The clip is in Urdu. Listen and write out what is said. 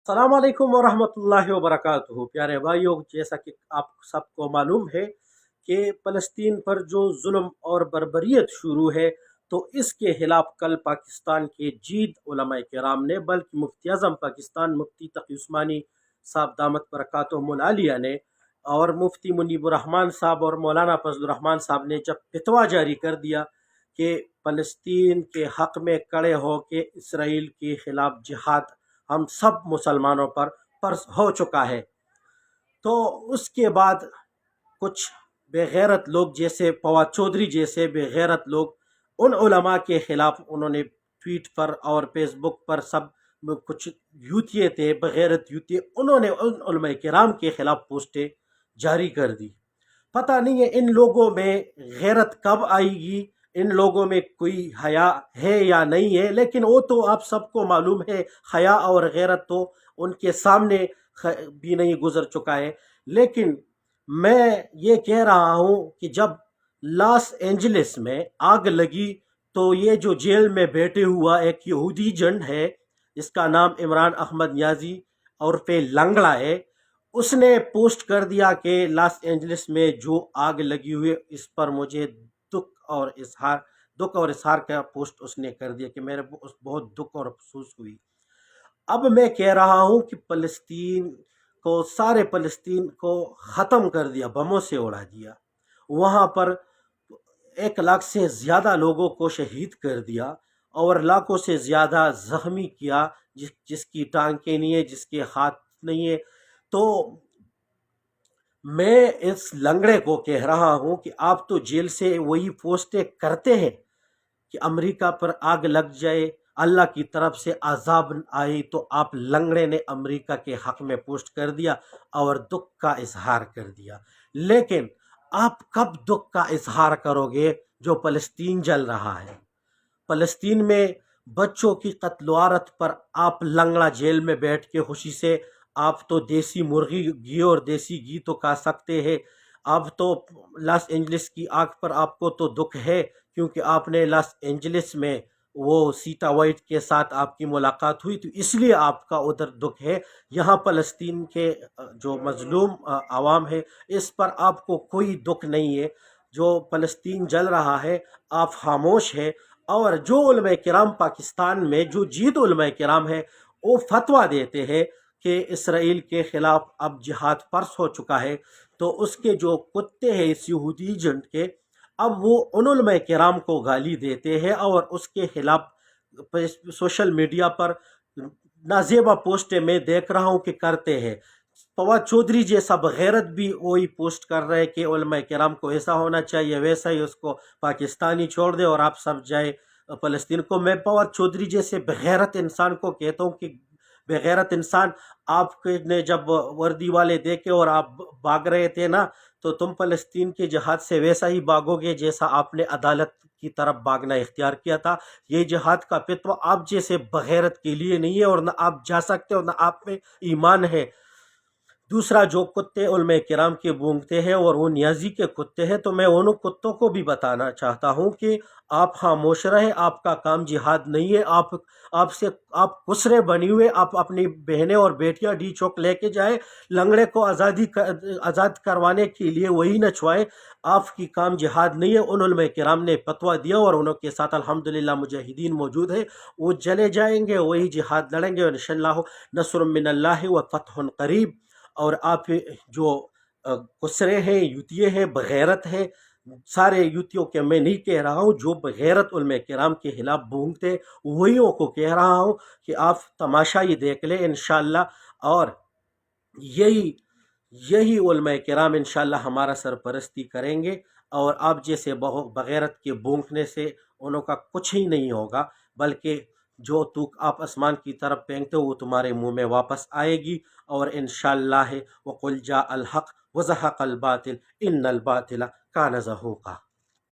السلام علیکم ورحمۃ اللہ وبرکاتہ۔ پیارے بھائیوں، جیسا کہ آپ سب کو معلوم ہے کہ فلسطین پر جو ظلم اور بربریت شروع ہے، تو اس کے خلاف کل پاکستان کے جید علماء کرام نے، بلکہ مفتی اعظم پاکستان مفتی تقی عثمانی صاحب دامت برکاتہم العالیہ نے، اور مفتی منیب الرحمان صاحب اور مولانا فضل الرحمان صاحب نے جب فتویٰ جاری کر دیا کہ فلسطین کے حق میں کھڑے ہو کے اسرائیل کے خلاف جہاد ہم سب مسلمانوں پر فرض ہو چکا ہے، تو اس کے بعد کچھ بے غیرت لوگ جیسے فواد چودھری جیسے بے غیرت لوگ ان علماء کے خلاف انہوں نے ٹویٹ پر اور فیس بک پر سب کچھ یوتیے تھے، بغیرت یوتیے، انہوں نے ان علماء کرام کے خلاف پوسٹیں جاری کر دی۔ پتہ نہیں ہے ان لوگوں میں غیرت کب آئے گی، ان لوگوں میں کوئی حیا ہے یا نہیں ہے، لیکن وہ تو آپ سب کو معلوم ہے، حیا اور غیرت تو ان کے سامنے بھی نہیں گزر چکا ہے۔ لیکن میں یہ کہہ رہا ہوں کہ جب لاس اینجلس میں آگ لگی تو یہ جو جیل میں بیٹھے ہوا ایک یہودی جن ہے، جس کا نام عمران احمد نیازی اور پہ لنگڑا ہے، اس نے پوسٹ کر دیا کہ لاس اینجلس میں جو آگ لگی ہوئی اس پر مجھے دکھ اور اظہار کا پوسٹ اس نے کر دیا کہ میرے بہت دکھ اور افسوس ہوئی۔ اب میں کہہ رہا ہوں کہ سارے فلسطین کو ختم کر دیا، بموں سے اڑا دیا، وہاں پر 1 لاکھ سے زیادہ لوگوں کو شہید کر دیا اور لاکھوں سے زیادہ زخمی کیا، جس کی ٹانکیں نہیں ہے، جس کے ہاتھ نہیں ہے۔ تو میں اس لنگڑے کو کہہ رہا ہوں کہ آپ تو جیل سے وہی پوسٹیں کرتے ہیں کہ امریکہ پر آگ لگ جائے، اللہ کی طرف سے عذاب آئی، تو آپ لنگڑے نے امریکہ کے حق میں پوسٹ کر دیا اور دکھ کا اظہار کر دیا۔ لیکن آپ کب دکھ کا اظہار کرو گے جو فلسطین جل رہا ہے؟ فلسطین میں بچوں کی قتل و غارت پر آپ لنگڑا جیل میں بیٹھ کے خوشی سے آپ تو دیسی مرغی گھی اور دیسی گھی تو کھا سکتے ہیں۔ اب تو لاس اینجلس کی آگ پر آپ کو تو دکھ ہے، کیونکہ آپ نے لاس اینجلس میں وہ سیٹا وائٹ کے ساتھ آپ کی ملاقات ہوئی، تو اس لیے آپ کا ادھر دکھ ہے۔ یہاں فلسطین کے جو مظلوم عوام ہے، اس پر آپ کو کوئی دکھ نہیں ہے۔ جو فلسطین جل رہا ہے، آپ خاموش ہے، اور جو علماء کرام پاکستان میں جو جید علماء کرام ہے، وہ فتویٰ دیتے ہیں کہ اسرائیل کے خلاف اب جہاد فرض ہو چکا ہے، تو اس کے جو کتے ہیں اس یہودی جنٹ کے، اب وہ ان علماء کرام کو گالی دیتے ہیں اور اس کے خلاف سوشل میڈیا پر نازیبا پوسٹیں میں دیکھ رہا ہوں کہ کرتے ہیں۔ فواد چودھری جیسا بغیرت بھی وہی پوسٹ کر رہے کہ علماء کرام کو ایسا ہونا چاہیے، ویسا ہی اس کو پاکستانی چھوڑ دے اور آپ سب جائے فلسطین کو۔ میں فواد چودھری جیسے بغیرت انسان کو کہتا ہوں کہ بغیرت انسان، آپ نے جب وردی والے دیکھے اور آپ بھاگ رہے تھے نا، تو تم فلسطین کے جہاد سے ویسا ہی بھاگو گے جیسا آپ نے عدالت کی طرف بھاگنا اختیار کیا تھا۔ یہ جہاد کا فتویٰ آپ جیسے بغیرت کے لیے نہیں ہے، اور نہ آپ جا سکتے اور نہ آپ میں ایمان ہے۔ دوسرا، جو کتے علماء کرام کے بونگتے ہیں اور وہ نیازی کے کتے ہیں، تو میں ان کتوں کو بھی بتانا چاہتا ہوں کہ آپ خاموش رہے، آپ کا کام جہاد نہیں ہے۔ آپ کسرے بنی ہوئے، آپ اپنی بہنیں اور بیٹیاں ڈی چوک لے کے جائے، لنگڑے کو آزاد کروانے کے لیے وہی نچوائے، آپ کی کام جہاد نہیں ہے۔ ان علماء کرام نے فتویٰ دیا اور انہوں کے ساتھ الحمدللہ مجاہدین موجود ہیں، وہ چلے جائیں گے، وہی جہاد لڑیں گے، انشاءاللہ نصر من اللہ و فتح قریب۔ اور آپ جو کسرے ہیں، یوتیے ہیں، بغیرت ہیں، سارے یوتیوں کے میں نہیں کہہ رہا ہوں، جو بغیرت علماء کرام کے خلاف بونگتے وہیوں کو کہہ رہا ہوں کہ آپ تماشا ہی دیکھ لیں انشاءاللہ، اور یہی علماء کرام انشاءاللہ ہمارا سرپرستی کریں گے، اور آپ جیسے بغیرت کے بونکنے سے انہوں کا کچھ ہی نہیں ہوگا، بلکہ جو تک آپ آسمان کی طرف پھینکتے ہو وہ تمہارے منہ میں واپس آئے گی۔ اور انشاءاللہ وَقُلْ جَاءَ الْحَقُّ وَزَهَقَ الْبَاطِلُ إِنَّ الْبَاطِلَ كَانَ زَهُوقًا۔